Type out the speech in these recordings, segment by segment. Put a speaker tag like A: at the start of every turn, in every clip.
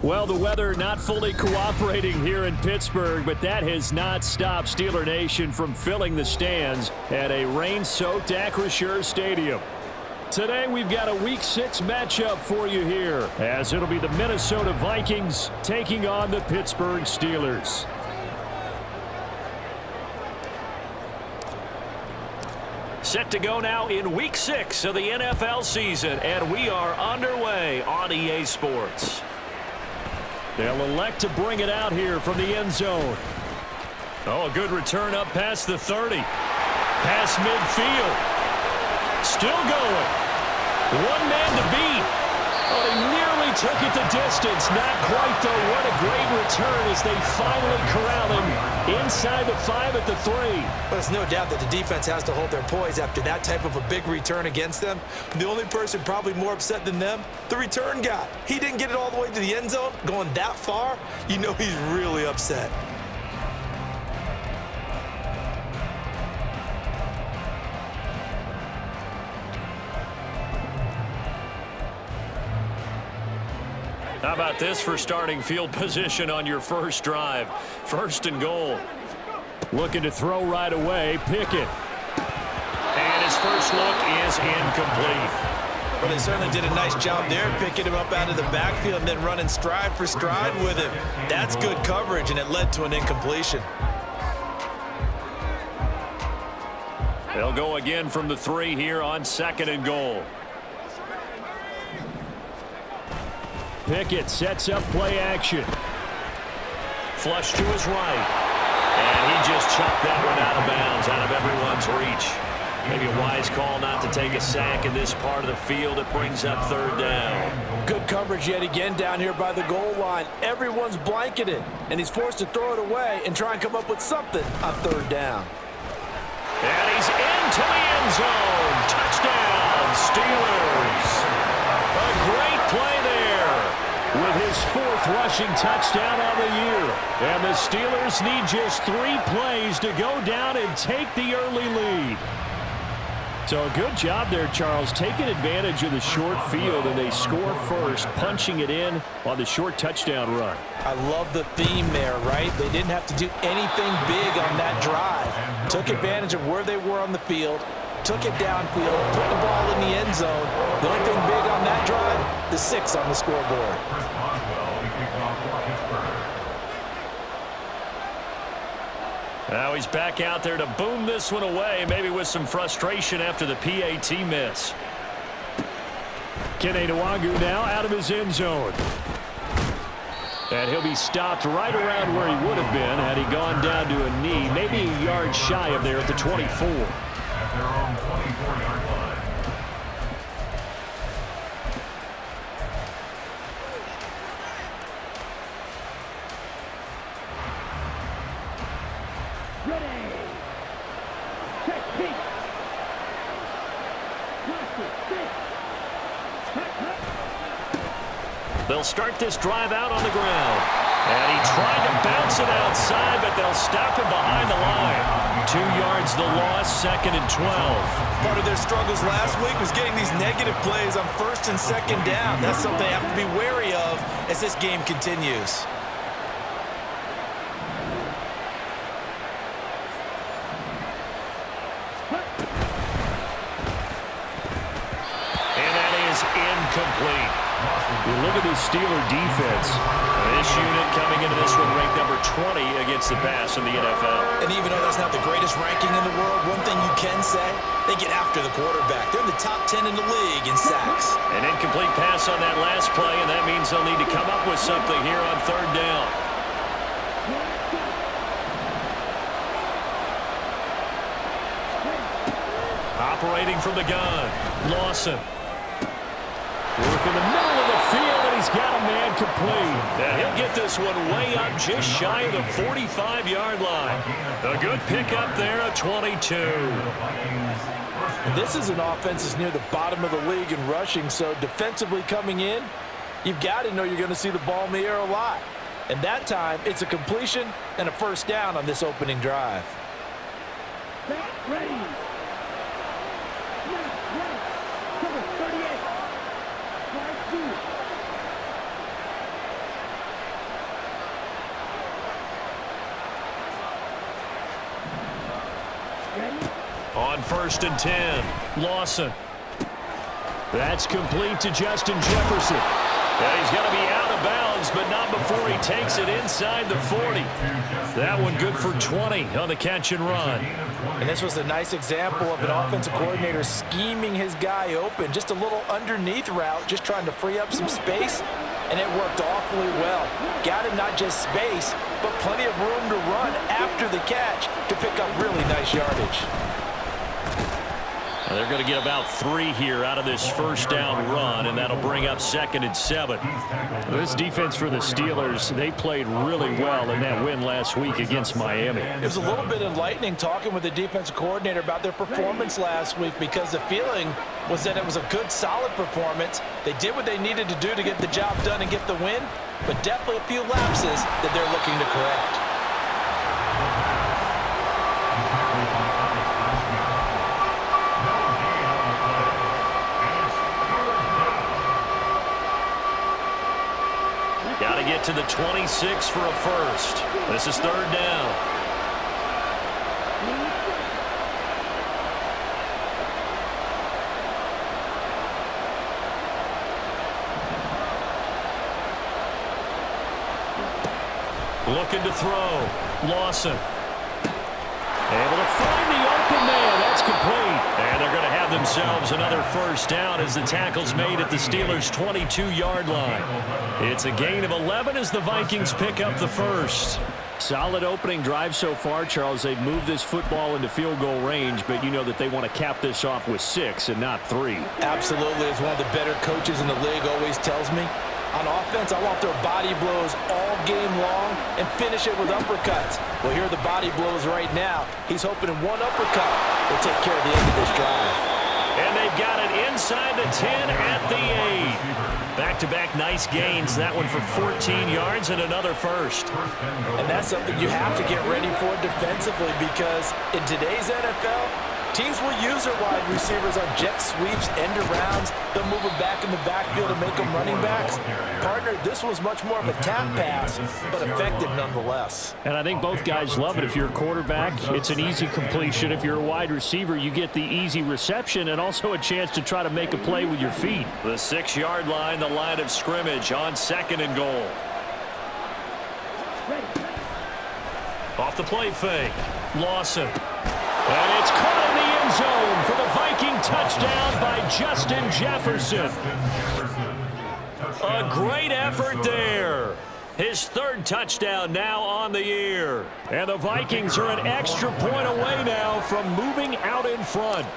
A: Well, the weather not fully cooperating here in Pittsburgh, but that has not stopped Steeler Nation from filling the stands at a rain-soaked Acrisure Stadium. Today, we've got a Week 6 matchup for you here, as it'll be the Minnesota Vikings taking on the Pittsburgh Steelers. Set to go now in Week 6 of the NFL season, and we are underway on EA Sports. They'll elect to bring it out here from the end zone. Oh, a good return up past the 30. Past midfield. Still going. One man to beat. Oh, they nearly took it the distance. Not quite, though. What a great return as they finally corral him inside the 5 at the 3.
B: Well, there's no doubt that the defense has to hold their poise after that type of a big return against them. The only person probably more upset than them, the return guy. He didn't get it all the way to the end zone, going that far. You know he's really upset.
A: How about this for starting field position on your first drive? First and goal. Looking to throw right away. Pickett. And his first look is incomplete.
B: Well, they certainly did a nice job there, picking him up out of the backfield and then running stride for stride with him. That's good coverage, and it led to an incompletion.
A: They'll go again from the 3 here on second and goal. Pickett sets up play action. Flush to his right. And he just chucked that one out of bounds, out of everyone's reach. Maybe a wise call not to take a sack in this part of the field. It brings up third down.
C: Good coverage yet again down here by the goal line. Everyone's blanketed, and he's forced to throw it away and try and come up with something on third down.
A: And he's into the end zone. Touchdown, Steelers. A great play there, with his 4th rushing touchdown on the year. And the Steelers need just 3 plays to go down and take the early lead. So a good job there, Charles, taking advantage of the short field, and they score first, punching it in on the short touchdown run.
C: I love the theme there, right? They didn't have to do anything big on that drive. Took advantage of where they were on the field, took it downfield, put the ball in the end zone. The only thing big on that drive, the 6 on the scoreboard.
A: Now he's back out there to boom this one away, maybe with some frustration after the PAT miss. Kene Nwangu now out of his end zone. And he'll be stopped right around where he would have been had he gone down to a knee, maybe a yard shy of there at the 24. They'll start this drive out on the ground. And he tried to bounce it outside, but they'll stop him behind the line. 2 yards the loss, 2nd and 12.
B: Part of their struggles last week was getting these negative plays on 1st and 2nd down. That's something they have to be wary of as this game continues.
A: And that is incomplete. You look at this Steeler defense. This unit coming into this one ranked number 20 against the pass in the NFL.
B: And even though that's not the greatest ranking in the world, one thing you can say, they get after the quarterback. They're in the top 10 in the league in sacks.
A: An incomplete pass on that last play, and that means they'll need to come up with something here on third down. Operating from the gun, Lawson. Work in the middle of the field, and he's got a man complete. And he'll get this one way up just shy of the 45-yard line. A good pickup there at 22.
C: This is an offense that's near the bottom of the league in rushing, so defensively coming in, you've got to know you're going to see the ball in the air a lot. And that time, it's a completion and a first down on this opening drive.
D: Ready. Number 38.
A: on 1st and 10. Lawson. That's complete to Justin Jefferson. And he's going to be out of bounds, but not before he takes it inside the 40. That one good for 20 on the catch and run.
C: And this was a nice example of an offensive coordinator scheming his guy open. Just a little underneath route, just trying to free up some space, and it worked awfully well. Got him not just space, but plenty of room to run after the catch to pick up really nice yardage.
A: They're going to get about 3 here out of this first down run, and that'll bring up 2nd and 7. This defense for the Steelers, they played really well in that win last week against Miami.
C: It was a little bit enlightening talking with the defensive coordinator about their performance last week, because the feeling was that it was a good, solid performance. They did what they needed to do to get the job done and get the win, but definitely a few lapses that they're looking to correct.
A: Got to get to the 26 for a first. This is 3rd down. Looking to throw. Lawson. Able to find the open man. That's complete. And they're going to have themselves another first down as the tackle's made at the Steelers' 22-yard line. It's a gain of 11 as the Vikings pick up the first. Solid opening drive so far, Charles. They've moved this football into field goal range, but you know that they want to cap this off with 6 and not 3.
C: Absolutely. As one of the better coaches in the league always tells me, on offense, I want their body blows all game long and finish it with uppercuts. Well, here are the body blows right now. He's hoping in one uppercut will take care of the end of this drive.
A: And they've got it inside the 10 at the 8. Back-to-back nice gains. That one for 14 yards and another first.
C: And that's something you have to get ready for defensively, because in today's NFL, teams will use their wide receivers on jet sweeps, end arounds. They'll move them back in the backfield and make them running backs. Partner, this was much more of a tap pass, but effective nonetheless.
A: And I think both guys love it. If you're a quarterback, it's an easy completion. If you're a wide receiver, you get the easy reception and also a chance to try to make a play with your feet. The 6-yard line, the line of scrimmage on 2nd and goal. Off the play fake. Lawson. And it's caught in the end zone for the Viking touchdown by Justin Jefferson. A great effort there. His 3rd touchdown now on the year. And the Vikings are an extra point away now from moving out in front.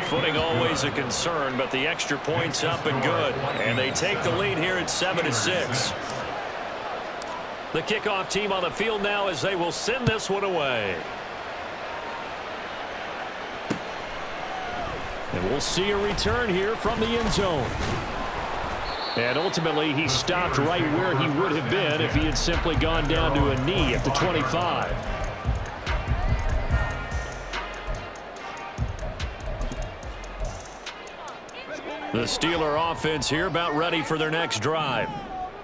A: Footing always a concern, but the extra point's up and good. And they take the lead here at 7-6. The kickoff team on the field now as they will send this one away. And we'll see a return here from the end zone. And ultimately, he stopped right where he would have been if he had simply gone down to a knee at the 25. The Steeler offense here about ready for their next drive.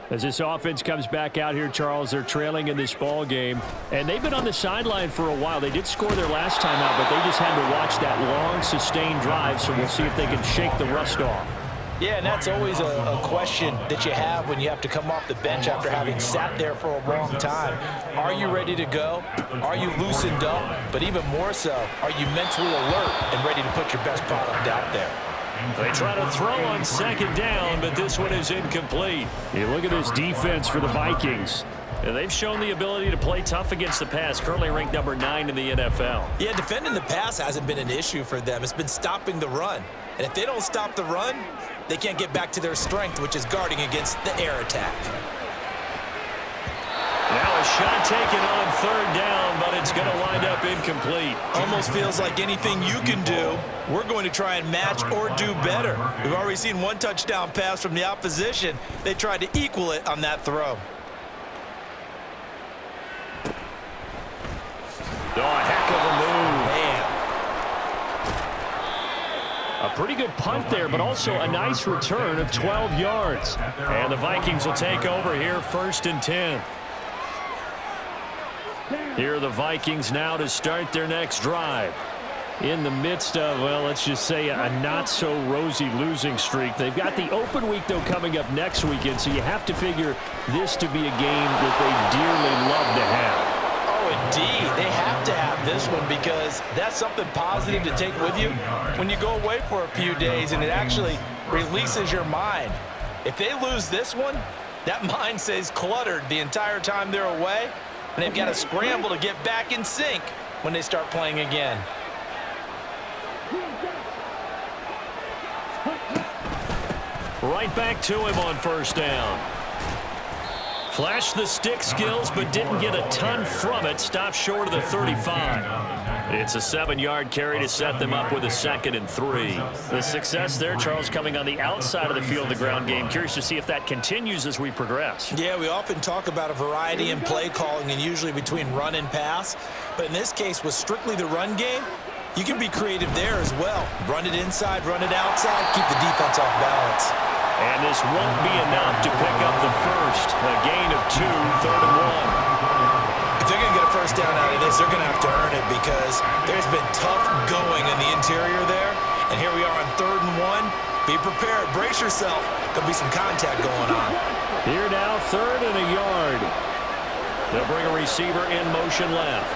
A: As this offense comes back out here, Charles, they're trailing in this ball game, and they've been on the sideline for a while. They did score their last time out, but they just had to watch that long, sustained drive, so we'll see if they can shake the rust off.
C: Yeah, and that's always a question that you have when you have to come off the bench after having sat there for a long time. Are you ready to go? Are you loosened up? But even more so, are you mentally alert and ready to put your best product out there?
A: They try to throw on 2nd down, but this one is incomplete. You look at this defense for the Vikings. They've shown the ability to play tough against the pass, currently ranked number 9 in the NFL.
B: Yeah, defending the pass hasn't been an issue for them. It's been stopping the run. And if they don't stop the run, they can't get back to their strength, which is guarding against the air attack.
A: Now a shot taken on 3rd down, but it's going to wind up incomplete.
B: Almost feels like anything you can do, we're going to try and match or do better. We've already seen one touchdown pass from the opposition. They tried to equal it on that throw.
A: Oh, a heck of a move.
B: Man.
A: A pretty good punt there, but also a nice return of 12 yards. And the Vikings will take over here 1st and 10. Here are the Vikings now to start their next drive. In the midst of, well, let's just say a not-so-rosy losing streak. They've got the open week, though, coming up next weekend, so you have to figure this to be a game that they dearly love to have.
C: Oh, indeed. They have to have this one because that's something positive to take with you when you go away for a few days, and it actually releases your mind. If they lose this one, that mind stays cluttered the entire time they're away, and they've got to scramble to get back in sync when they start playing again.
A: Right back to him on first down. Flashed the stick skills, but didn't get a ton from it. Stopped short of the 35. It's a 7-yard carry to set them up with a 2nd and 3. The success there, Charles, coming on the outside of the field, the ground game. Curious to see if that continues as we progress.
B: Yeah, we often talk about a variety in play calling and usually between run and pass. But in this case, with strictly the run game, you can be creative there as well. Run it inside, run it outside, keep the defense off balance.
A: And this won't be enough to pick up the first. A gain of 2, 3rd and 1.
B: If they're going to get a first down out of this, they're going to have to earn it because there's been tough going in the interior there. And here we are on 3rd and 1. Be prepared. Brace yourself. There'll be some contact going on.
A: Here now, 3rd and a yard. They'll bring a receiver in motion left.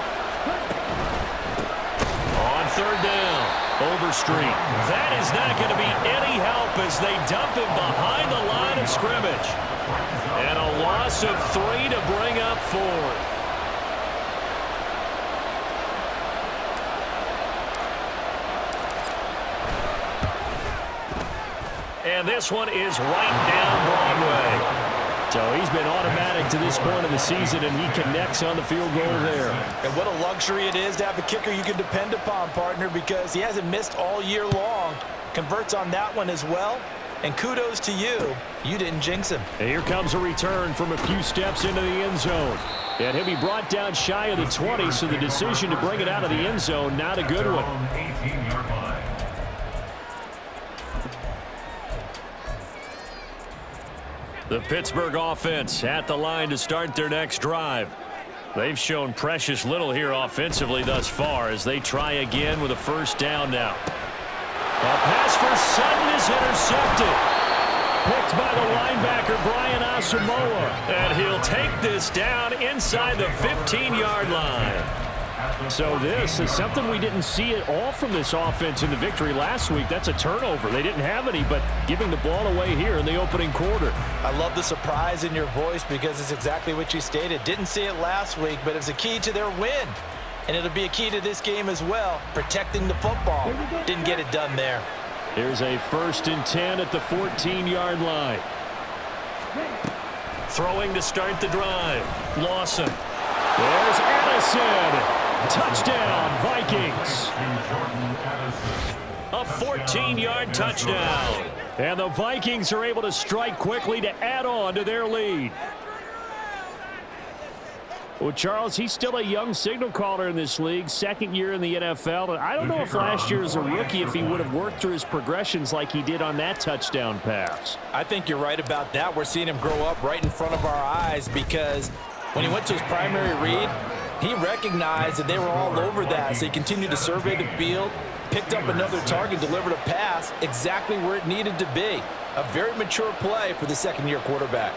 A: On 3rd down, Overstreet. That is not going to be any help as they dump him behind the line of scrimmage. And a loss of 3 to bring up 4th. And this one is right down Broadway. So he's been automatic to this point of the season, and he connects on the field goal there.
C: And what a luxury it is to have a kicker you can depend upon, partner, because he hasn't missed all year long. Converts on that one as well. And kudos to you. You didn't jinx him.
A: And here comes a return from a few steps into the end zone. And he'll be brought down shy of the 20, so the decision to bring it out of the end zone, not a good one. The Pittsburgh offense at the line to start their next drive. They've shown precious little here offensively thus far as they try again with a first down now. A pass for Sutton is intercepted. Picked by the linebacker, Brian Asamoah. And he'll take this down inside the 15-yard line. So this is something we didn't see at all from this offense in the victory last week. That's a turnover. They didn't have any, but giving the ball away here in the opening quarter.
C: I love the surprise in your voice because it's exactly what you stated. Didn't see it last week, but it's a key to their win. And it'll be a key to this game as well, protecting the football. Didn't get it done there.
A: Here's a 1st and 10 at the 14-yard line. Throwing to start the drive. Lawson. There's Addison. Touchdown, Vikings. A 14-yard touchdown. And the Vikings are able to strike quickly to add on to their lead. Well, Charles, he's still a young signal caller in this league, 2nd year in the NFL. And I don't know if last year as a rookie if he would have worked through his progressions like he did on that touchdown pass.
C: I think you're right about that. We're seeing him grow up right in front of our eyes because when he went to his primary read, he recognized that they were all over that, so he continued to survey the field, picked up another target, delivered a pass exactly where it needed to be. A very mature play for the 2nd-year quarterback.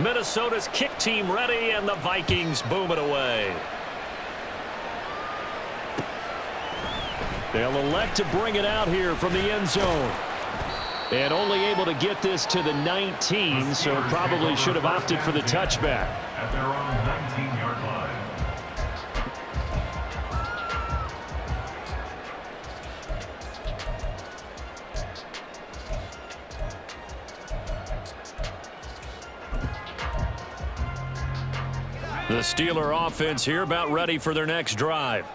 A: Minnesota's kick team ready, and the Vikings boom it away. They'll elect to bring it out here from the end zone. And only able to get this to the 19, so probably should have opted for the touchback.
D: At their own 19-yard line.
A: The Steeler offense here about ready for their next drive.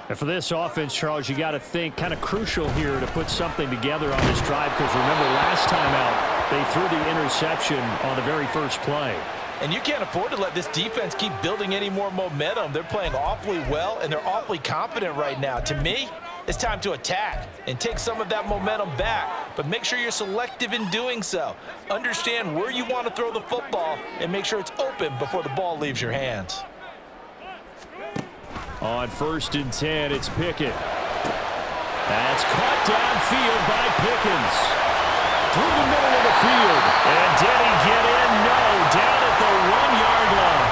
A: And for this offense, Charles, you got to think kind of crucial here to put something together on this drive because remember last time out, they threw the interception on the very first play.
C: And you can't afford to let this defense keep building any more momentum. They're playing awfully well, and they're awfully confident right now. To me, It's time to attack and take some of that momentum back, but make sure you're selective in doing so. Understand where you want to throw the football and make sure it's open before the ball leaves your hands.
A: On 1st and 10, it's Pickett. That's caught downfield by Pickens. Through the middle of the field. And did he get in? No. Down at the 1-yard line.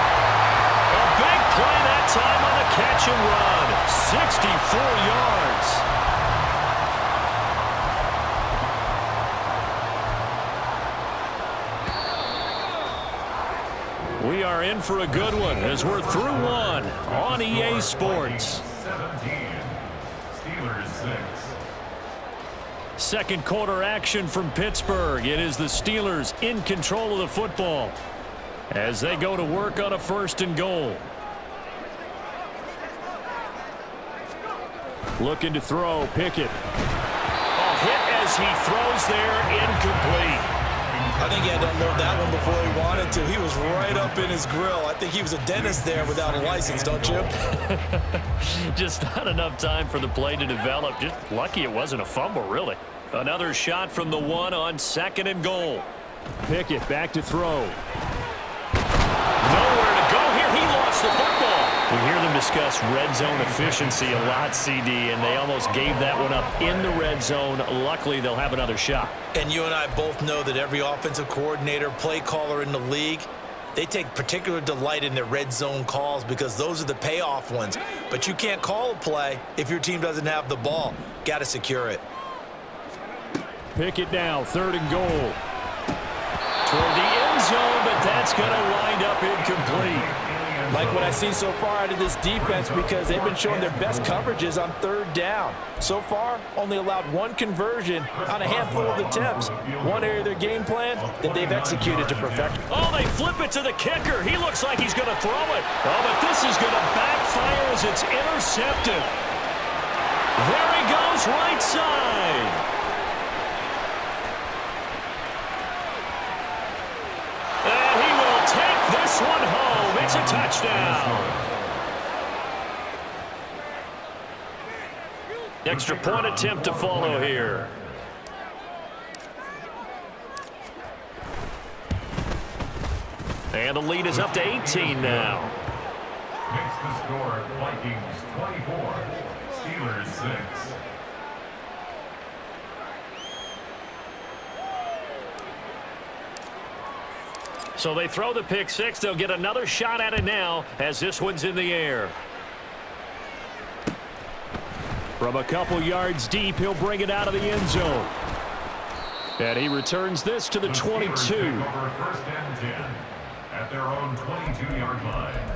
A: A big play that time on the catch and run. 64 yards. We are in for a good one as we're through one on EA Sports.
D: 17. Steelers 6.
A: Second quarter action from Pittsburgh. It is the Steelers in control of the football as they go to work on a 1st and goal. Looking to throw, Pickett. A hit as he throws there, incomplete.
B: I think he had to unload that one before he wanted to. He was right up in his grill. I think he was a dentist there without a license, don't you?
A: Just not enough time for the play to develop. Just lucky it wasn't a fumble, really. Another shot from the 1 on 2nd and goal. Pickett back to throw. Nowhere to go here. He lost the football. We hear them discuss red zone efficiency a lot, CD, and they almost gave that one up in the red zone. Luckily, they'll have another shot.
B: And you and I both know that every offensive coordinator, play caller in the league, they take particular delight in their red zone calls because those are the payoff ones. But you can't call a play if your team doesn't have the ball. Got to secure it.
A: Pickett now, 3rd and goal. Toward the end zone, but that's going to wind up incomplete.
C: Like what I see so far out of this defense because they've been showing their best coverages on 3rd down. So far, only allowed 1 conversion on a handful of attempts. One area of their game plan that they've executed to perfection.
A: Oh, they flip it to the kicker. He looks like he's going to throw it. Oh, but this is going to backfire as it's intercepted. There he goes, right side. And he will take this one home. It's a touchdown. Extra point attempt to follow here. And the lead is up to 18 now.
D: Makes the score Vikings 24. Steelers 6.
A: So they throw the pick 6. They'll get another shot at it now as this one's in the air. From a couple yards deep, he'll bring it out of the end zone. And he returns this to the 22.
D: Steelers take over 1st and 10 at their own 22-yard line.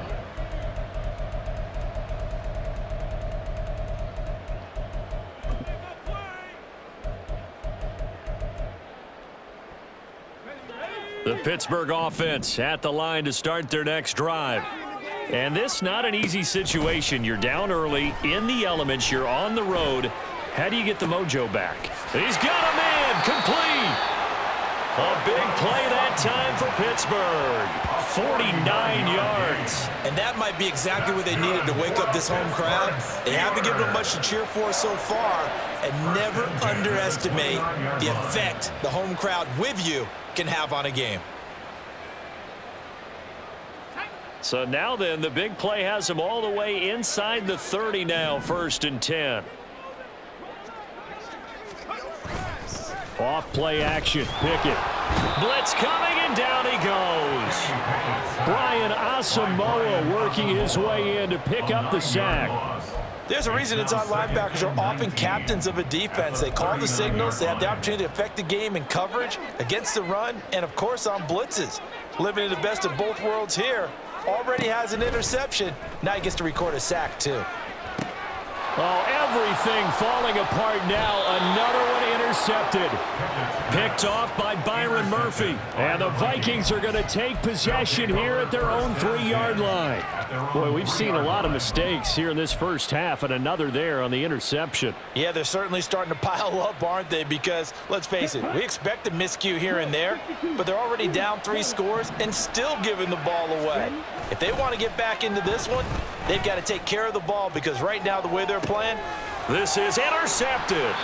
A: The Pittsburgh offense at the line to start their next drive. And this not an easy situation. You're down early, in the elements, you're on the road. How do you get the mojo back? He's got a man, complete. A big play that time for Pittsburgh. 49 yards.
B: And that might be exactly what they needed to wake up this home crowd. They haven't given them much to cheer for so far, and never underestimate the effect the home crowd with you can have on a game.
A: So now then, the big play has them all the way inside the 30 now, 1st and 10. Off play action, Pickett. Blitz coming, and down he goes. Brian Asamoah working his way in to pick up the sack.
C: There's a reason inside linebackers are often captains of a defense. They call the signals. They have the opportunity to affect the game in coverage, against the run, and, of course, on blitzes. Living in the best of both worlds here. Already has an interception. Now he gets to record a sack, too.
A: Oh, everything falling apart now. Another one intercepted. Picked off by Byron Murphy. And the Vikings are going to take possession here at their own 3-yard line. Boy, we've seen a lot of mistakes here in this first half, and another there on the interception.
C: Yeah, they're certainly starting to pile up, aren't they? Because, let's face it, we expect a miscue here and there, but they're already down 3 scores and still giving the ball away. If they want to get back into this one, they've got to take care of the ball because right now, the way they're playing,
A: This is intercepted.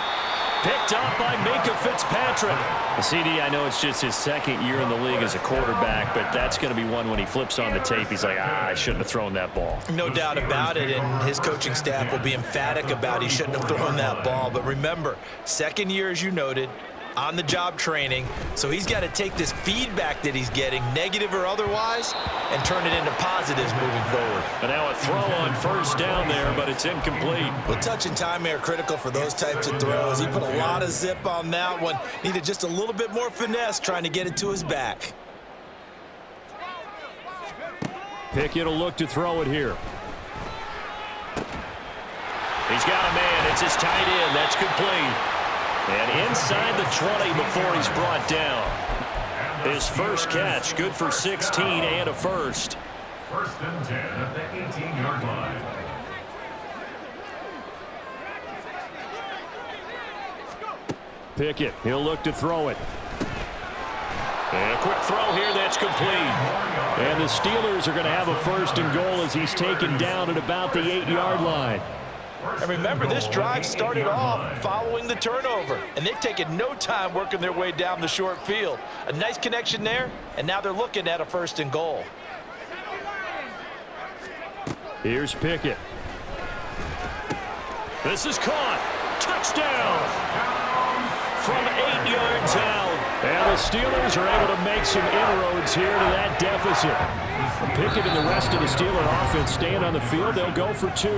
A: Picked up by Minka Fitzpatrick. CD, I know it's just his second year in the league as a quarterback, but that's going to be one when he flips on the tape. He's like, I shouldn't have thrown that ball.
B: No doubt about it, and his coaching staff will be emphatic about he shouldn't have thrown that ball. But remember, second year, as you noted, on-the-job training, so he's got to take this feedback that he's getting, negative or otherwise, and turn it into positives moving forward.
A: And now a throw on first down there, but it's incomplete.
B: Well, touch and timing are critical for those types of throws. He put a lot of zip on that one. Needed just a little bit more finesse trying to get it to his back.
A: Pickett will look to throw it here. He's got a man. It's his tight end. That's complete. And inside the 20 before he's brought down. His first catch, good for 16 and a first.
D: First and 10 at the 18-yard line.
A: Pickett, he'll look to throw it. And a quick throw here, that's complete. And the Steelers are going to have a first and goal as he's taken down at about the 8-yard line.
C: And remember, this drive started off following the turnover, and they've taken no time working their way down the short field. A nice connection there, and now they're looking at a first and goal.
A: Here's Pickett. This is caught. Touchdown. From 8 yards out. And the Steelers are able to make some inroads here to that deficit. Pickett and the rest of the Steeler offense staying on the field. They'll go for 2.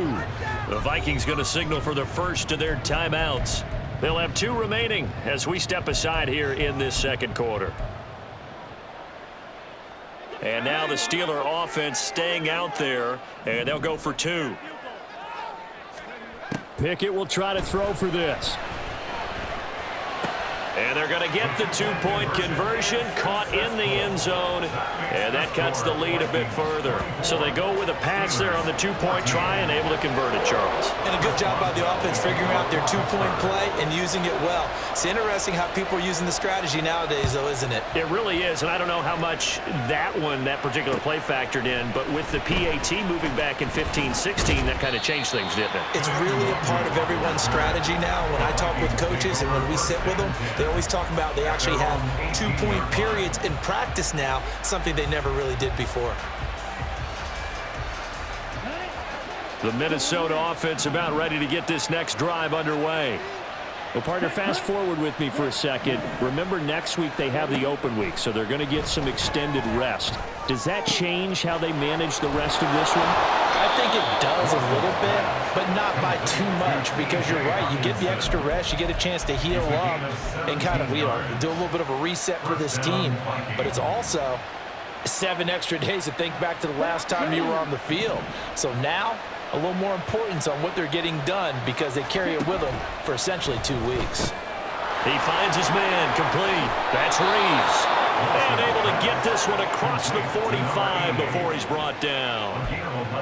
A: The Vikings going to signal for the first of their timeouts. They'll have 2 remaining as we step aside here in this second quarter. And now the Steeler offense staying out there, and they'll go for 2. Pickett will try to throw for this. And they're going to get the 2-point conversion, caught in the end zone, and that cuts the lead a bit further. So they go with a pass there on the 2-point try and able to convert it, Charles.
B: And a good job by the offense figuring out their 2-point play and using it well. It's interesting how people are using the strategy nowadays, though, isn't it?
A: It really is, and I don't know how much that particular play factored in, but with the PAT moving back in 15-16, that kind of changed things, didn't it?
B: It's really a part of everyone's strategy now. When I talk with coaches and when we sit with them, they always talk about they actually have 2-point periods in practice now, something they never really did before.
A: The Minnesota offense about ready to get this next drive underway. Well, partner, fast forward with me for a second. Remember, next week they have the open week, so they're going to get some extended rest. Does that change how they manage the rest of this one?
C: I think it does a little bit, but not by too much, because you're right. You get the extra rest. You get a chance to heal up and kind of, do a little bit of a reset for this team. But it's also 7 extra days to think back to the last time you were on the field. So now, a little more importance on what they're getting done because they carry it with them for essentially 2 weeks.
A: He finds his man, complete. That's Reeves. And able to get this one across the 45 before he's brought down.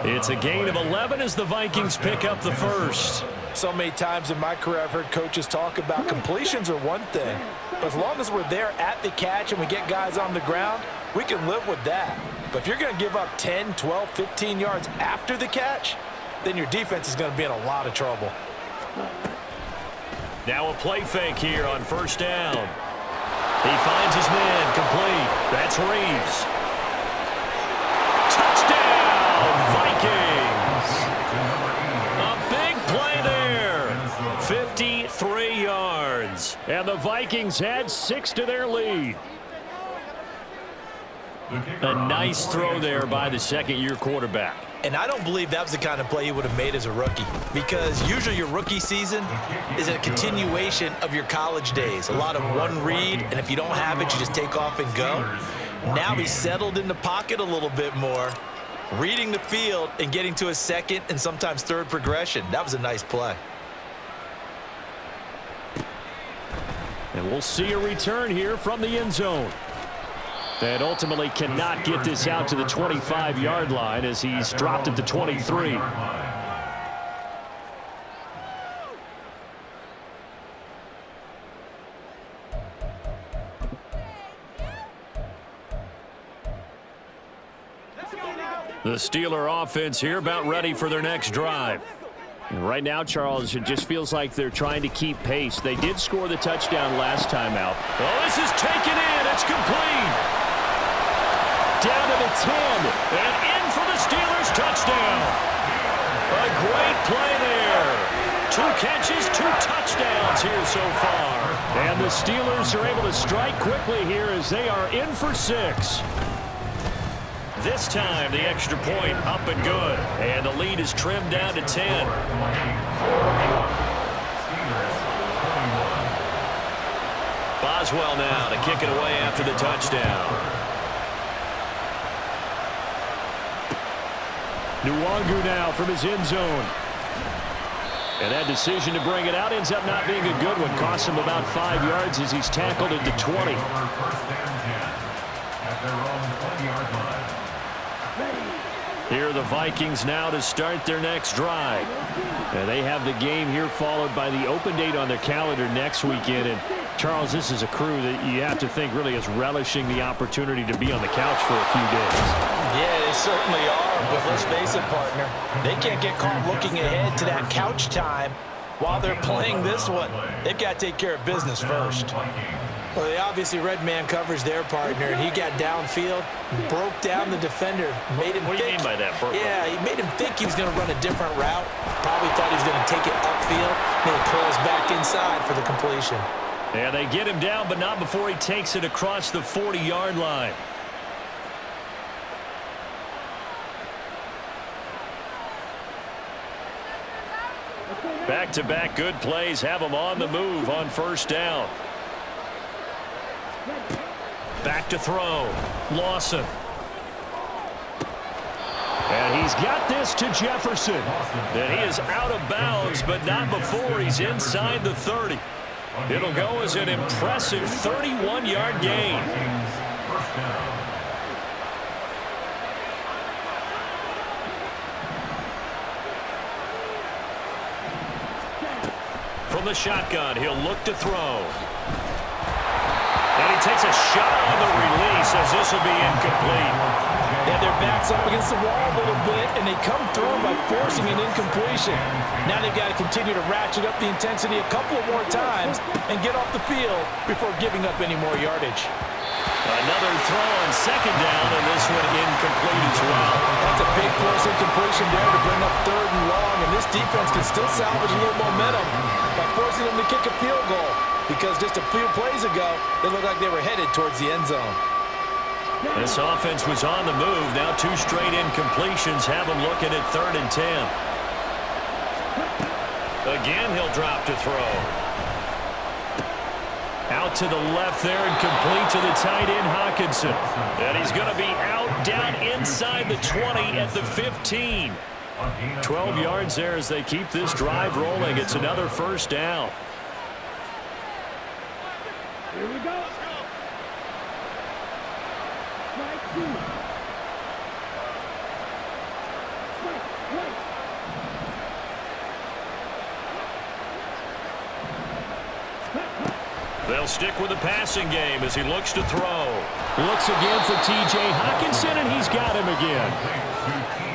A: It's a gain of 11 as the Vikings pick up the first.
C: So many times in my career I've heard coaches talk about completions are one thing, but as long as we're there at the catch and we get guys on the ground, we can live with that. But if you're going to give up 10, 12, 15 yards after the catch, then your defense is going to be in a lot of trouble.
A: Now a play fake here on first down. He finds his man, complete. That's Reeves. Touchdown, Vikings. A big play there. 53 yards. And the Vikings had 6 to their lead. A nice throw there by the second-year quarterback.
B: And I don't believe that was the kind of play he would have made as a rookie, because usually your rookie season is a continuation of your college days. A lot of one read, and if you don't have it, you just take off and go. Now he's settled in the pocket a little bit more, reading the field and getting to his second and sometimes third progression. That was a nice play.
A: And we'll see a return here from the end zone. And ultimately cannot get this out to the 25-yard line as he's dropped at the 23. The Steeler offense here about ready for their next drive. Right now, Charles, it just feels like they're trying to keep pace. They did score the touchdown last time out. Oh, this is taken in. It's complete. Down to the 10. And in for the Steelers touchdown. A great play there. 2 catches, 2 touchdowns here so far. And the Steelers are able to strike quickly here as they are in for 6. This time, the extra point up and good. And the lead is trimmed down to 10. Boswell now to kick it away after the touchdown. Nwangu now from his end zone. And that decision to bring it out ends up not being a good one. Costs him about 5 yards as he's tackled at the 20. Here are the Vikings now to start their next drive. And they have the game here followed by the open date on their calendar next weekend. And Charles, this is a crew that you have to think really is relishing the opportunity to be on the couch for a few days.
C: Yeah, they certainly are. But let's face it, partner, they can't get caught looking ahead to that couch time while they're playing this one. They've got to take care of business first.
B: Well, they obviously read man coverage their partner, and he got downfield, broke down the defender, made him
A: What do you mean by that, Burke?
B: Yeah, he made him think he was going to run a different route. Probably thought he was going to take it upfield, then he curls back inside for the completion.
A: Yeah, they get him down, but not before he takes it across the 40-yard line. Back-to-back good plays have him on the move on first down. Back to throw. Lawson. And he's got this to Jefferson. And he is out of bounds, but not before he's inside the 30. It'll go as an impressive 31-yard gain. From the shotgun, he'll look to throw. And he takes a shot on the release as this will be incomplete.
C: Yeah, their backs up against the wall a little bit, and they come through by forcing an incompletion. Now they've got to continue to ratchet up the intensity a couple of more times and get off the field before giving up any more yardage.
A: Another throw on second down, and this one incomplete as well.
C: That's a big force incompletion there to bring up 3rd and long, and this defense can still salvage a little momentum by forcing them to kick a field goal, because just a few plays ago, they looked like they were headed towards the end zone.
A: This offense was on the move. Now 2 straight incompletions have them looking at 3rd and 10. Again, he'll drop to throw. Out to the left there and complete to the tight end, Hawkinson. And he's going to be out down inside the 20 at the 15. 12 yards there as they keep this drive rolling. It's another first down.
E: Here we go.
A: They'll stick with the passing game as he looks to throw. Looks again for T.J. Hawkinson, and he's got him again.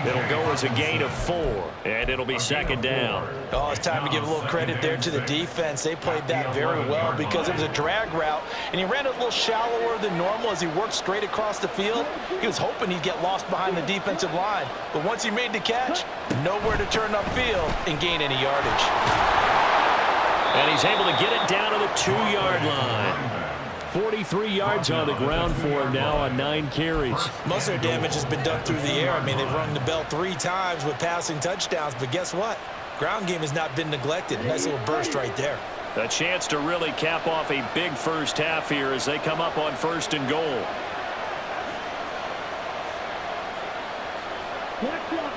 A: It'll go as a gain of 4, and it'll be second down.
C: Oh, it's time to give a little credit there to the defense. They played that very well because it was a drag route, and he ran it a little shallower than normal as he worked straight across the field. He was hoping he'd get lost behind the defensive line, but once he made the catch, nowhere to turn upfield and gain any yardage.
A: And he's able to get it down to the 2-yard line. 43 yards on the ground for him now on 9 carries.
B: Most of their damage has been done through the air. I mean, they've rung the bell 3 times with passing touchdowns, but guess what? Ground game has not been neglected. Nice little burst right there.
A: A chance to really cap off a big first half here as they come up on 1st and goal.
E: Black block.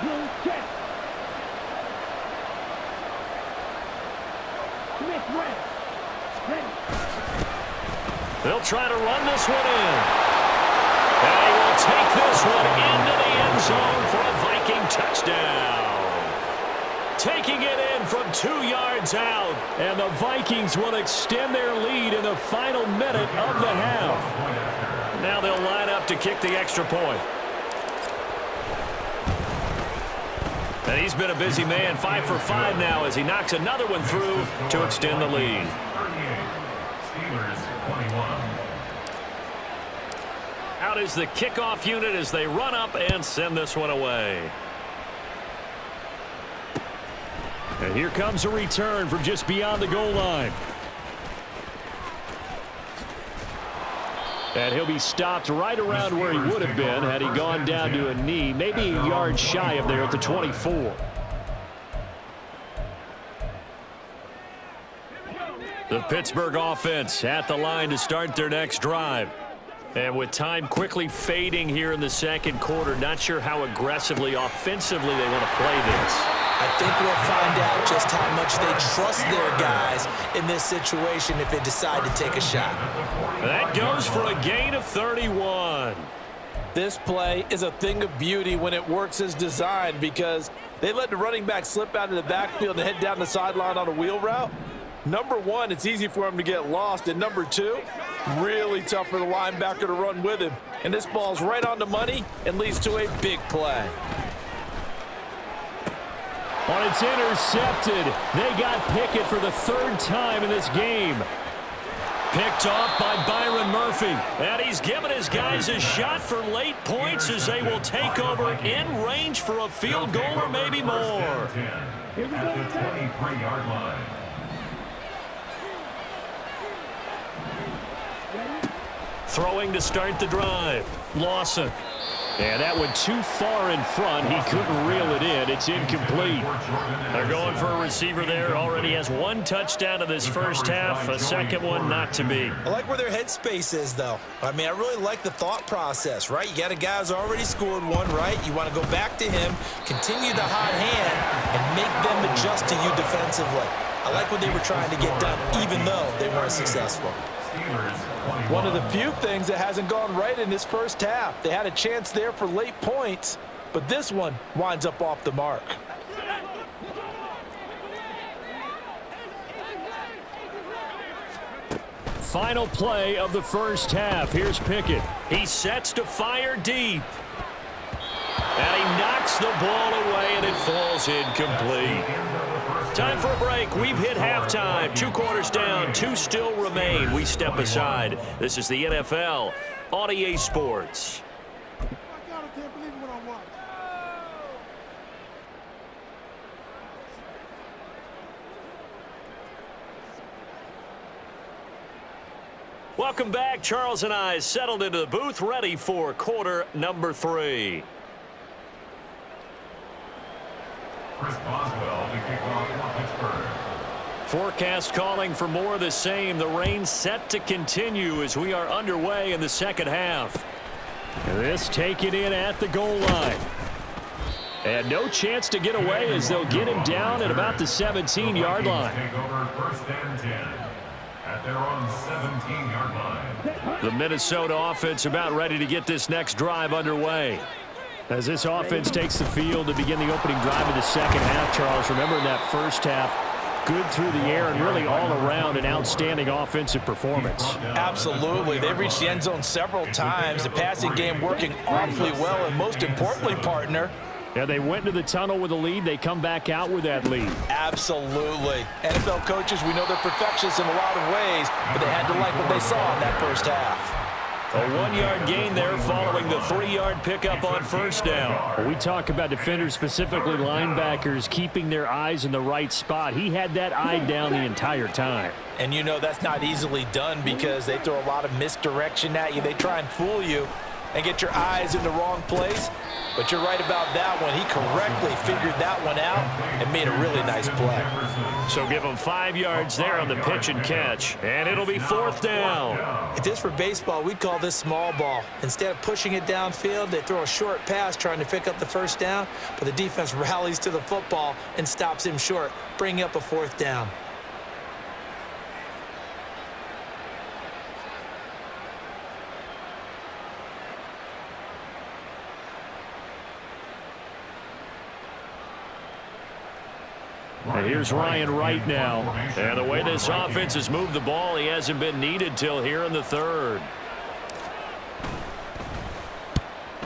E: Blue check. Smith red. Ready.
A: They'll try to run this one in. And he will take this one into the end zone for a Viking touchdown. Taking it in from 2 yards out. And the Vikings will extend their lead in the final minute of the half. Now they'll line up to kick the extra point. And he's been a busy man, 5 for 5 now as he knocks another one through to extend the lead.
D: 38. Steelers 21.
A: Out is the kickoff unit as they run up and send this one away. And here comes a return from just beyond the goal line. And he'll be stopped right around where he would have been had he gone down to a knee, maybe a yard shy of there at the 24. The Pittsburgh offense at the line to start their next drive. And with time quickly fading here in the second quarter, not sure how aggressively, offensively they want to play this.
B: I think we'll find out just how much they trust their guys in this situation if they decide to take a shot.
A: That goes for a gain of 31.
C: This play is a thing of beauty when it works as designed because they let the running back slip out of the backfield and head down the sideline on a wheel route. Number one, it's easy for him to get lost. And number two, really tough for the linebacker to run with him. And this ball's right on the money and leads to a big play.
A: On it's intercepted. They got Pickett for the third time in this game. Picked off by Byron Murphy. And he's given his guys a shot for late points as they will take over in range for a field goal or maybe more.
D: At the 23-yard line.
A: Throwing to start the drive. Lawson. And that went too far in front. He couldn't reel it in. It's incomplete. They're going for a receiver there. Already has one touchdown in this first half. A second one not to be.
B: I like where their headspace is, though. I mean, I really like the thought process, right? You got a guy who's already scored one, right? You want to go back to him, continue the hot hand, and make them adjust to you defensively. I like what they were trying to get done, even though they weren't successful.
C: One of the few things that hasn't gone right in this first half. They had a chance there for late points, but this one winds up off the mark.
A: Final play of the first half. Here's Pickett. He sets to fire deep. And he knocks the ball away, and it falls incomplete. Time for a break. We've hit halftime. 2 quarters down. 2 still remain. We step aside. This is the NFL on EA Sports. Welcome back. Charles and I settled into the booth, ready for quarter number 3.
D: Chris Boswell to kick off for Pittsburgh.
A: Forecast calling for more of the same. The rain set to continue as we are underway in the second half. This taken in at the goal line. And no chance to get away as they'll get him down at about the 17-yard line.
D: Take over 1st and 10 at their own 17-yard line.
A: The Minnesota offense about ready to get this next drive underway. As this offense takes the field to begin the opening drive of the second half, Charles, remember in that first half, good through the air and really all around an outstanding offensive performance.
C: Absolutely. They've reached the end zone several times. The passing game working awfully well, and most importantly, partner,
A: yeah, they went into the tunnel with a lead. They come back out with that lead.
C: absolutely. NFL coaches, we know they're perfectionists in a lot of ways, but they had to like what they saw in that first half.
A: A 1-yard gain there following the 3-yard pickup on first down. When we talk about defenders, specifically linebackers, keeping their eyes in the right spot. He had that eye down the entire time.
C: And you know that's not easily done because they throw a lot of misdirection at you. They try and fool you and get your eyes in the wrong place. But you're right about that one. He correctly figured that one out and made a really nice play.
A: So give him 5 yards there on the pitch and catch. And it'll be 4th down.
B: If this were baseball, we'd call this small ball. Instead of pushing it downfield, they throw a short pass trying to pick up the first down, but the defense rallies to the football and stops him short, bringing up a 4th down.
A: And here's Ryan Wright now. And the way this offense has moved the ball, he hasn't been needed till here in the 3rd.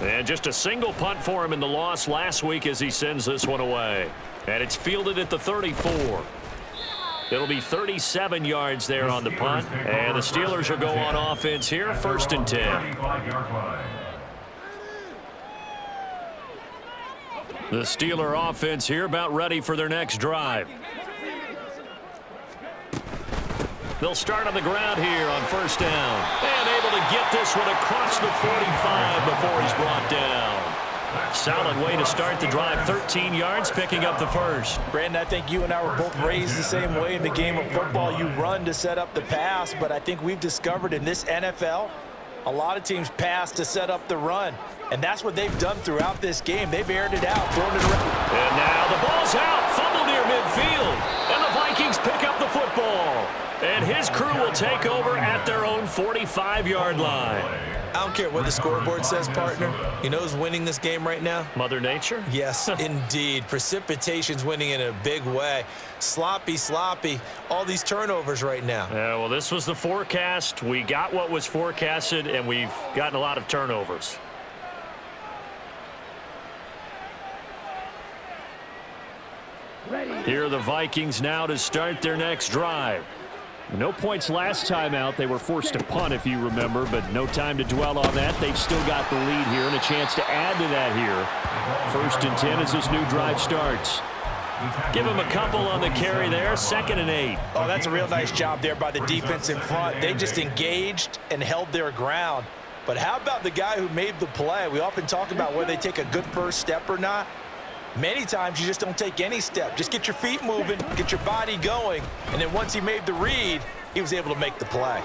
A: And just a single punt for him in the loss last week as he sends this one away. And it's fielded at the 34. It'll be 37 yards there on the punt. And the Steelers will go on offense here, 1st and 10. The Steeler offense here about ready for their next drive. They'll start on the ground here on 1st down. And able to get this one across the 45 before he's brought down. Solid way to start the drive. 13 yards, picking up the first.
C: Brandon, I think you and I were both raised the same way in the game of football. You run to set up the pass, but I think we've discovered in this NFL, a lot of teams pass to set up the run. And that's what they've done throughout this game. They've aired it out, thrown it around.
A: And now the ball's out. Fumble near midfield. And the Vikings pick up the football. And his crew will take over at their own 45-yard line.
B: I don't care what the scoreboard says, partner. You know who's winning this game right now?
A: Mother Nature?
B: Yes, indeed. Precipitation's winning in a big way. Sloppy. All these turnovers right now.
A: Yeah, well, this was the forecast. We got what was forecasted, and we've gotten a lot of turnovers. Here are the Vikings now to start their next drive. No points last time out. They were forced to punt, if you remember, but no time to dwell on that. They've still got the lead here and a chance to add to that here. 1st and 10 as this new drive starts. Give him a couple on the carry there. 2nd and 8.
C: Oh, that's a real nice job there by the defense in front. They just engaged and held their ground. But how about the guy who made the play? We often talk about whether they take a good first step or not. Many times you just don't take any step. Just get your feet moving, get your body going, and then once he made the read, he was able to make the play.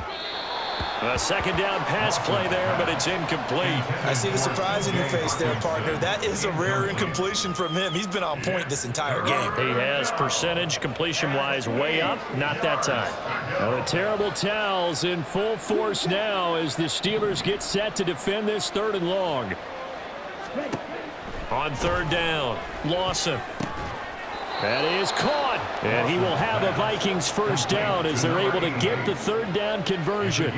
A: A 2nd down pass play there, but it's incomplete.
B: I see the surprise in your face there, partner. That is a rare incompletion from him. He's been on point this entire game.
A: He has percentage completion-wise way up. Not that time. Well, the terrible towels in full force now as the Steelers get set to defend this 3rd and long. On 3rd down, Lawson. That is caught. And he will have a Vikings 1st down as they're able to get the 3rd down conversion.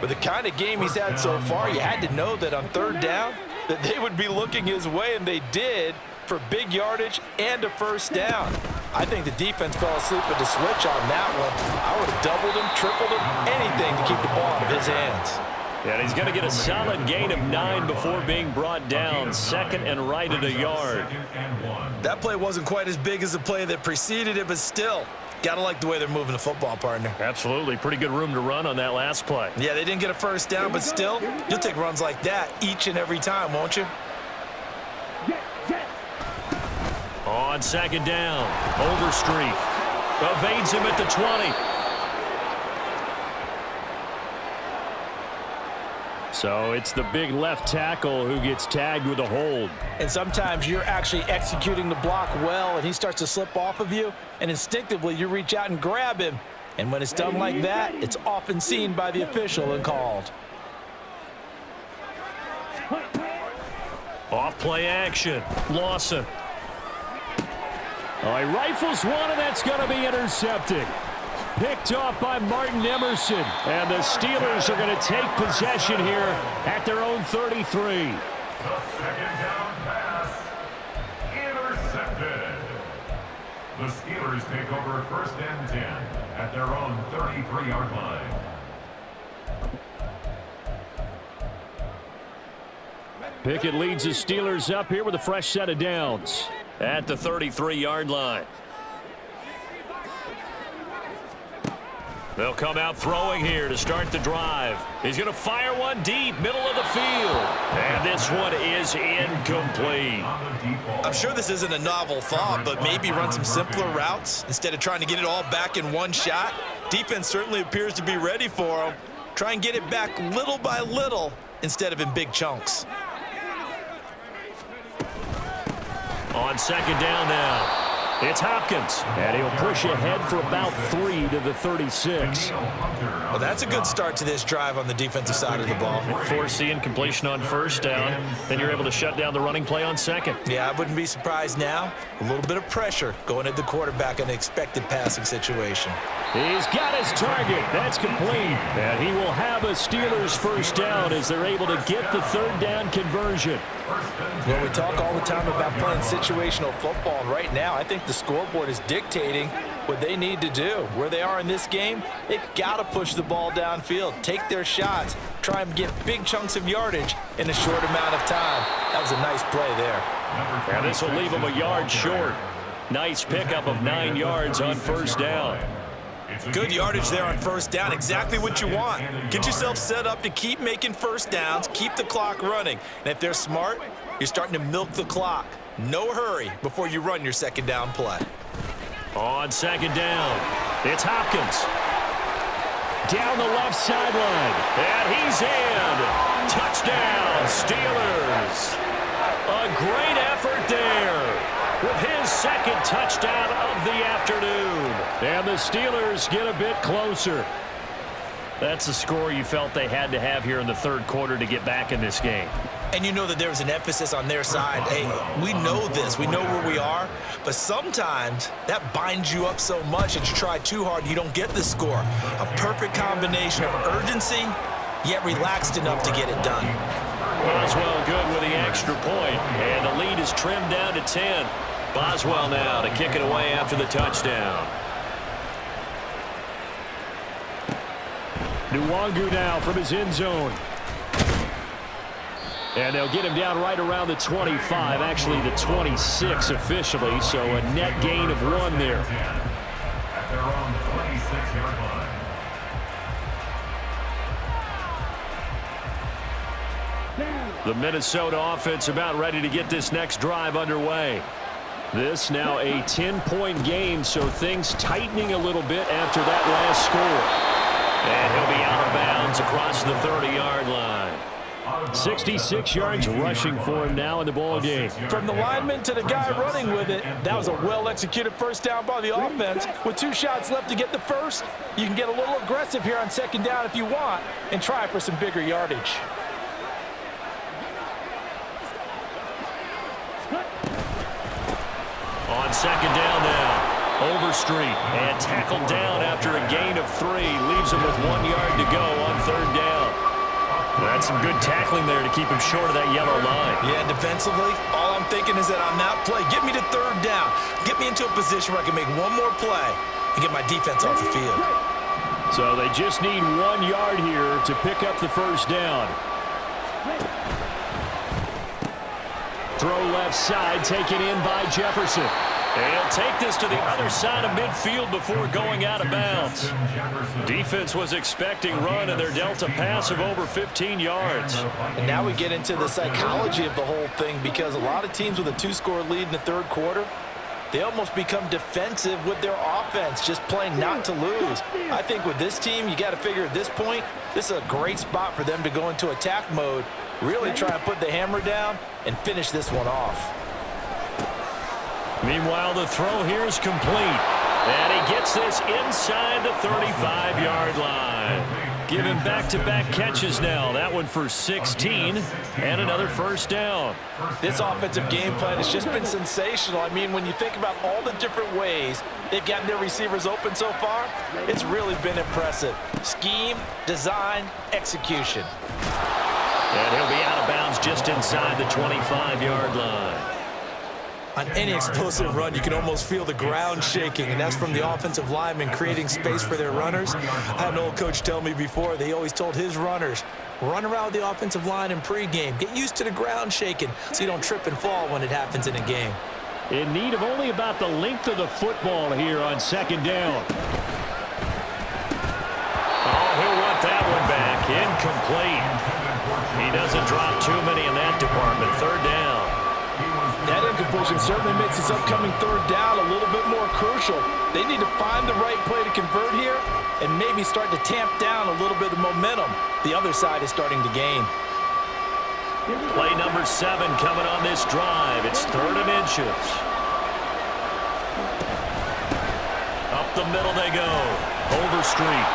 C: With the kind of game he's had so far, you had to know that on 3rd down that they would be looking his way, and they did, for big yardage and a 1st down. I think the defense fell asleep with the switch on that one. I would have doubled him, tripled him, anything to keep the ball out of his hands.
A: And he's going to get a solid gain of 9 before being brought down. 2nd and right at a yard.
B: That play wasn't quite as big as the play that preceded it, but still, gotta like the way they're moving the football, partner.
A: Absolutely. Pretty good room to run on that last play.
B: Yeah, they didn't get a 1st down, but still, you'll take runs like that each and every time, won't you?
A: On 2nd down, Overstreet evades him at the 20. So it's the big left tackle who gets tagged with a hold.
C: And sometimes you're actually executing the block well, and he starts to slip off of you, and instinctively you reach out and grab him. And when it's done like that, it's often seen by the official and called.
A: Off play action, Lawson. Oh, he rifles one, and that's going to be intercepted. Picked off by Martin Emerson. And the Steelers are going to take possession here at their own 33.
D: The 2nd down pass intercepted. The Steelers take over 1st and 10 at their own 33-yard line.
A: Pickett leads the Steelers up here with a fresh set of downs at the 33-yard line. They'll come out throwing here to start the drive. He's going to fire one deep, middle of the field. And this one is incomplete.
B: I'm sure this isn't a novel thought, but maybe run some simpler routes instead of trying to get it all back in one shot. Defense certainly appears to be ready for him. Try and get it back little by little instead of in big chunks.
A: On 2nd down now. It's Hopkins, and he'll push ahead for about 3 to the 36.
B: Well, that's a good start to this drive on the defensive side of the ball.
A: Forcing completion on first down. Then you're able to shut down the running play on second.
B: Yeah, I wouldn't be surprised now. A little bit of pressure going at the quarterback in an expected passing situation.
A: He's got his target. That's complete. And he will have a Steelers first down as they're able to get the third down conversion.
C: Well, we talk all the time about playing situational football. And right now, I think the scoreboard is dictating what they need to do. Where they are in this game, they've got to push the ball downfield, take their shots, try and get big chunks of yardage in a short amount of time. That was a nice play there.
A: And this will leave them a yard short. Nice pickup of 9 yards on first down.
B: Good yardage there on first down. Exactly what you want. Get yourself set up to keep making first downs, keep the clock running. And if they're smart, you're starting to milk the clock. No hurry before you run your second down play.
A: On second down, it's Hopkins. Down the left sideline, and he's in. Touchdown, Steelers. A great effort there with his second touchdown of the afternoon. And the Steelers get a bit closer. That's the score you felt they had to have here in the third quarter to get back in this game.
B: And you know that there was an emphasis on their side. Hey, we know this. We know where we are. But sometimes that binds you up so much that you try too hard and you don't get the score. A perfect combination of urgency, yet relaxed enough to get it done.
A: Boswell good with the extra point. And the lead is trimmed down to 10. Boswell now to kick it away after the touchdown. Nwangu now from his end zone. And they'll get him down right around the 25, actually the 26 officially, so a net gain of 1 there.
D: At their own 26-yard line.
A: The Minnesota offense about ready to get this next drive underway. This now a 10-point game, so things tightening a little bit after that last score. And he'll be out of bounds across the 30-yard line. 66 yards rushing for him now in the ball game.
C: From the lineman to the guy running with it, that was a well-executed first down by the offense. With 2 shots left to get the first, you can get a little aggressive here on second down if you want and try for some bigger yardage.
A: On second down now, Overstreet, and tackled down after a gain of 3. Leaves him with 1 yard to go on third down. That's some good tackling there to keep him short of that yellow line.
B: Yeah, defensively, all I'm thinking is that on that play, get me to third down. Get me into a position where I can make one more play and get my defense off the field.
A: So they just need 1 yard here to pick up the first down. Throw left side, taken in by Jefferson. And he'll take this to the other side of midfield before going out of bounds. Defense was expecting run, and they're dealt a pass of over 15 yards.
C: And now we get into the psychology of the whole thing, because a lot of teams with a 2-score lead in the third quarter, they almost become defensive with their offense, just playing not to lose. I think with this team, you got to figure at this point, this is a great spot for them to go into attack mode, really try and put the hammer down and finish this one off.
A: Meanwhile, the throw here is complete. And he gets this inside the 35-yard line. Given back-to-back catches now. That one for 16 and another first down.
C: This offensive game plan has just been sensational. I mean, when you think about all the different ways they've gotten their receivers open so far, it's really been impressive. Scheme, design, execution.
A: And he'll be out of bounds just inside the 25-yard line.
B: On any explosive run, you can almost feel the ground shaking, and that's from the offensive linemen creating space for their runners. I had an old coach tell me before, they always told his runners, run around the offensive line in pregame. Get used to the ground shaking so you don't trip and fall when it happens in a game.
A: In need of only about the length of the football here on second down. Oh, he'll want that one back. Incomplete. He doesn't drop too many in that department. Third down.
C: That incompletion certainly makes this upcoming third down a little bit more crucial. They need to find the right play to convert here and maybe start to tamp down a little bit of momentum. The other side is starting to gain.
A: Play number 7 coming on this drive. It's 3rd and inches. the middle they go. Overstreet.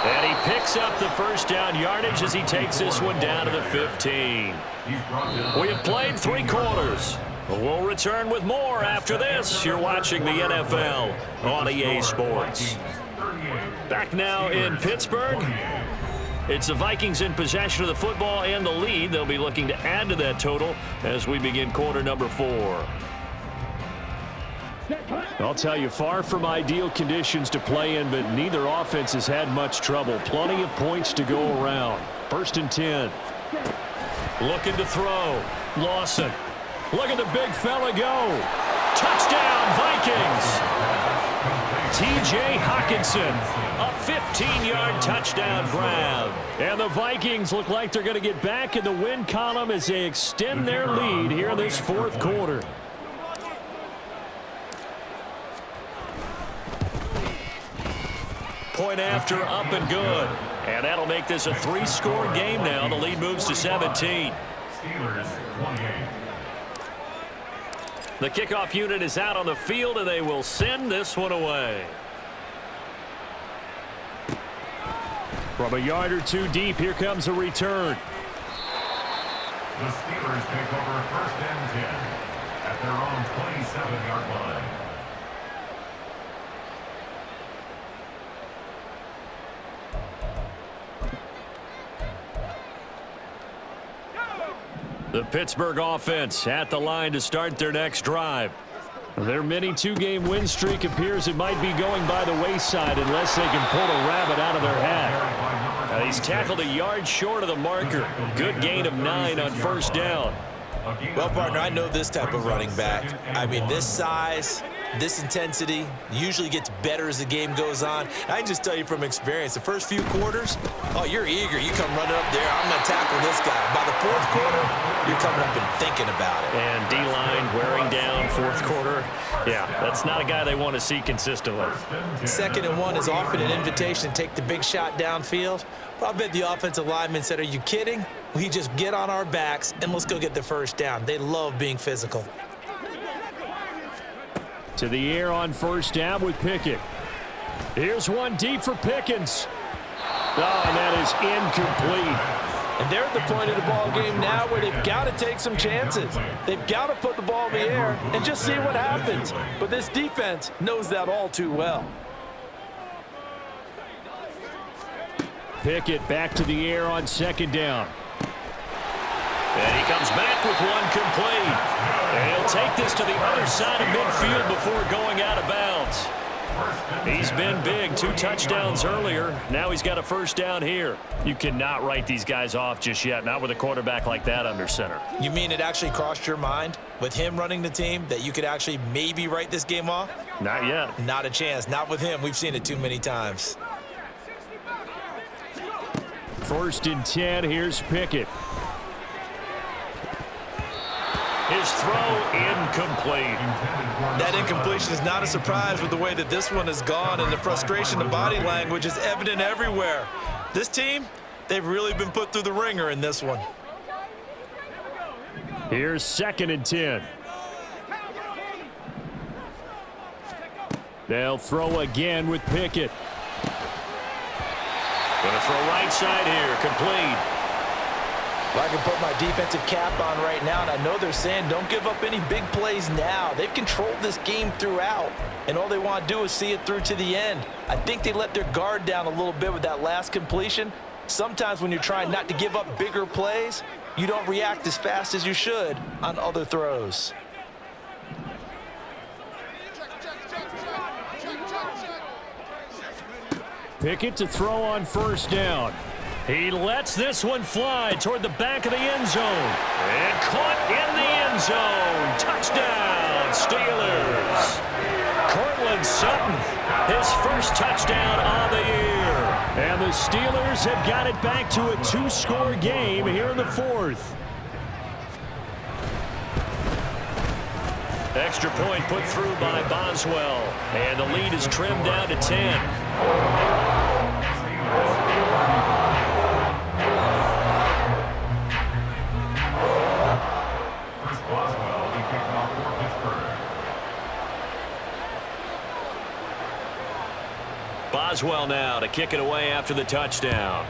A: And he picks up the first down yardage as he takes this one down to the 15. We have played 3 quarters. We'll return with more after this. You're watching the NFL on EA Sports. Back now in Pittsburgh. It's the Vikings in possession of the football and the lead. They'll be looking to add to that total as we begin quarter number 4. I'll tell you, far from ideal conditions to play in, but neither offense has had much trouble. Plenty of points to go around. 1st and 10. Looking to throw. Lawson. Look at the big fella go. Touchdown, Vikings. T.J. Hockenson, a 15-yard touchdown grab. And the Vikings look like they're going to get back in the win column as they extend their lead here in this 4th quarter. Point after, up and good. And that'll make this a 3-score game now. The lead moves to 17.
D: Steelers, 28.
A: The kickoff unit is out on the field, and they will send this one away. From a yard or 2 deep, here comes a return.
D: The Steelers take over 1st and 10 at their own 27-yard line.
A: The Pittsburgh offense at the line to start their next drive. Their mini 2-game win streak appears it might be going by the wayside unless they can pull a rabbit out of their hat. He's tackled a yard short of the marker. Good gain of 9 on 1st down.
B: Well, partner, I know this type of running back. I mean, this size, this intensity usually gets better as the game goes on. I can just tell you from experience, the first few quarters, oh, you're eager. You come running up there, I'm going to tackle this guy. By the 4th quarter, you're coming up and thinking about it.
A: And D-line wearing down 4th quarter. Yeah, that's not a guy they want to see consistently.
B: 2nd and 1 is often an invitation to take the big shot downfield. Well, I bet the offensive lineman said, are you kidding? We just get on our backs and let's go get the 1st down. They love being physical.
A: To the air on 1st down with Pickett. Here's one deep for Pickens. Oh, and that is incomplete.
C: And they're at the point of the ball game now where they've got to take some chances. They've got to put the ball in the air and just see what happens. But this defense knows that all too well.
A: Pickett back to the air on 2nd down. And he comes back with one complete. And he'll take this to the other side of midfield before going out of bounds. He's been big. 2 touchdowns earlier. Now he's got a 1st down here. You cannot write these guys off just yet, not with a quarterback like that under center.
B: You mean it actually crossed your mind with him running the team that you could actually maybe write this game off?
A: Not yet.
B: Not a chance. Not with him. We've seen it too many times.
A: 1st and 10. Here's Pickett. His throw incomplete.
B: That incompletion is not a surprise with the way that this one has gone, and the frustration, the body language is evident everywhere. This team, they've really been put through the ringer in this one.
A: Here's 2nd and 10. They'll throw again with Pickett. Gonna throw right side here, complete.
C: Well, I can put my defensive cap on right now, and I know they're saying don't give up any big plays now. They've controlled this game throughout, and all they want to do is see it through to the end. I think they let their guard down a little bit with that last completion. Sometimes when you're trying not to give up bigger plays, you don't react as fast as you should on other throws.
A: Pickett to throw on 1st down. He lets this one fly toward the back of the end zone. And caught in the end zone. Touchdown, Steelers. Cortland Sutton, his 1st touchdown on the year. And the Steelers have got it back to a 2-score game here in the 4th. Extra point put through by Boswell. And the lead is trimmed down to 10. Boswell now to kick it away after the touchdown.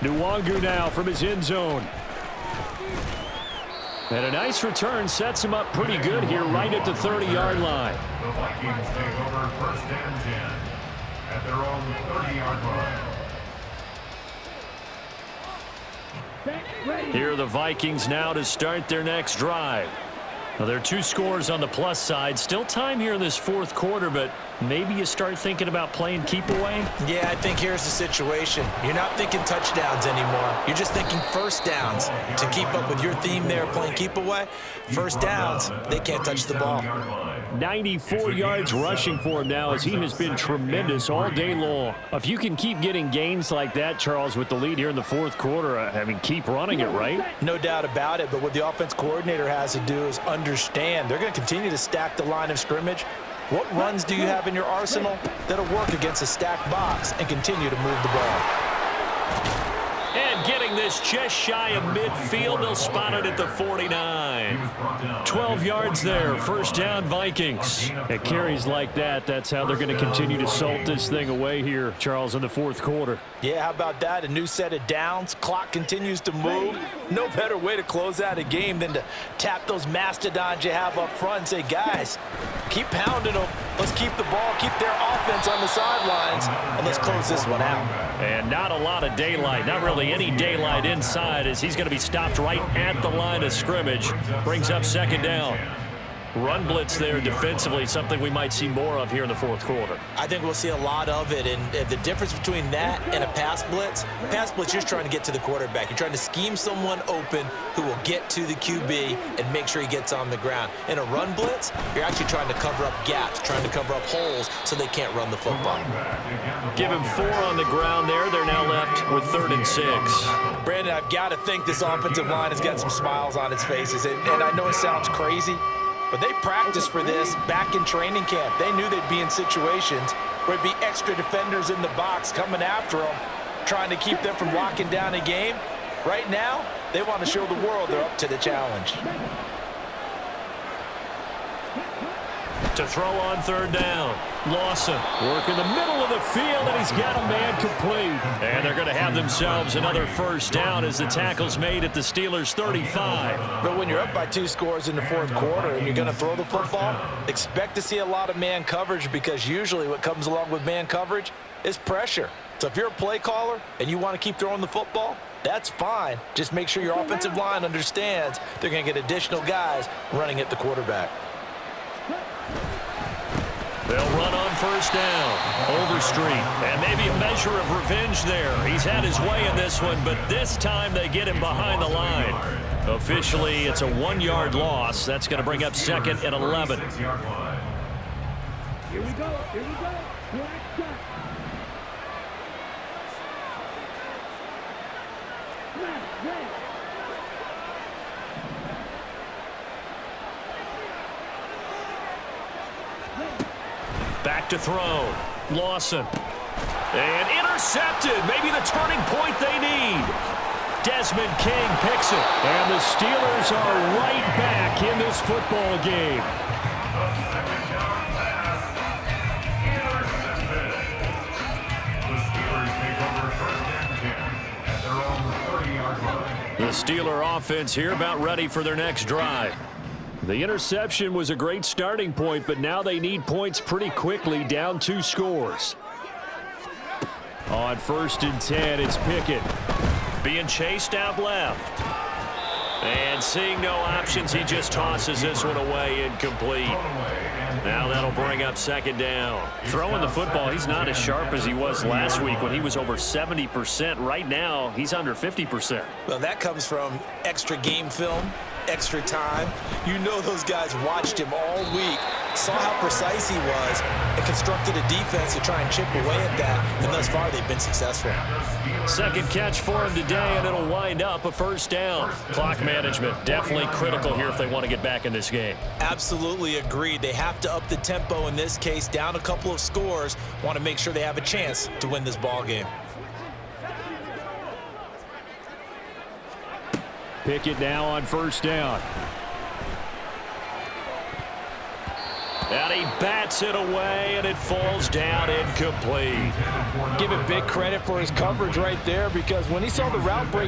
A: Nwangu now from his end zone. And a nice return sets him up pretty good here right at the 30-yard line.
D: The Vikings take over first and 10 at their own 30-yard line.
A: Here are the Vikings now to start their next drive. Now, there are 2 scores on the plus side. Still time here in this fourth quarter, but maybe you start thinking about playing keep away?
C: Yeah, I think here's the situation. You're not thinking touchdowns anymore. You're just thinking first downs. To keep up with your theme there, playing keep away, first downs, they can't touch the ball.
A: 94 yards rushing for him now as he has been tremendous all day long. If you can keep getting gains like that, Charles, with the lead here in the fourth quarter, I mean, keep running it, right?
C: No doubt about it, but what the offense coordinator has to do is understand they're going to continue to stack the line of scrimmage. What runs do you have in your arsenal that'll work against a stacked box and continue to move the ball?
A: And getting this just shy of midfield, they'll spot it at the 49. 12 yards there, first down Vikings. At carries like that, that's how they're going to continue to salt this thing away here, Charles, in the fourth quarter.
C: Yeah, how about that? A new set of downs. Clock continues to move. No better way to close out a game than to tap those mastodons you have up front and say, guys, keep pounding them. Let's keep the ball, keep their offense on the sidelines, and let's close this one out.
A: And not a lot of daylight, not really any daylight inside, as he's going to be stopped right at the line of scrimmage. Brings up second down. Run blitz there defensively, something we might see more of here in the fourth quarter.
C: I think we'll see a lot of it, and the difference between that and a pass blitz, you're just trying to get to the quarterback. You're trying to scheme someone open who will get to the QB and make sure he gets on the ground. In a run blitz, you're actually trying to cover up gaps, trying to cover up holes so they can't run the football.
A: Give him 4 on the ground there. They're now left with 3rd and 6.
C: Brandon, I've got to think this offensive line has got some smiles on its faces, and I know it sounds crazy, but they practiced for this back in training camp. They knew they'd be in situations where there'd be extra defenders in the box coming after them, trying to keep them from locking down a game. Right now, they want to show the world they're up to the challenge.
A: To throw on 3rd down. Lawson working the middle of the field, and he's got a man complete. And they're going to have themselves another first down as the tackle's made at the Steelers' 35.
C: But when you're up by 2 scores in the fourth quarter and you're going to throw the football, expect to see a lot of man coverage, because usually what comes along with man coverage is pressure. So if you're a play caller and you want to keep throwing the football, that's fine. Just make sure your offensive line understands they're going to get additional guys running at the quarterback.
A: They'll run on first down. Overstreet, and maybe a measure of revenge there. He's had his way in this one, but this time they get him behind the line. Officially, it's a 1-yard loss. That's going to bring up 2nd and 11.
E: Here we go. Black shot. Red.
A: Back to throw. Lawson. And intercepted. Maybe the turning point they need. Desmond King picks it. And the Steelers are right back in this football game. The Steeler offense here about ready for their next drive. The interception was a great starting point, but now they need points pretty quickly, down 2 scores. On 1st and 10, it's Pickett. Being chased out left. And seeing no options, he just tosses this one away, incomplete. Now that'll bring up 2nd down. Throwing the football, he's not as sharp as he was last week when he was over 70%. Right now, he's under 50%.
C: Well, that comes from extra game film, extra time. You know those guys watched him all week, saw how precise he was, and constructed a defense to try and chip away at that, and thus far they've been successful.
A: 2nd catch for him today, and it'll wind up a 1st down. Clock management definitely critical here if they want to get back in this game.
C: Absolutely agreed. They have to up the tempo in this case, down a couple of scores, want to make sure they have a chance to win this ball game. Pickett now on 1st down.
A: And he bats it away, and it falls down incomplete.
C: Give it big credit for his coverage right there, because when he saw the route break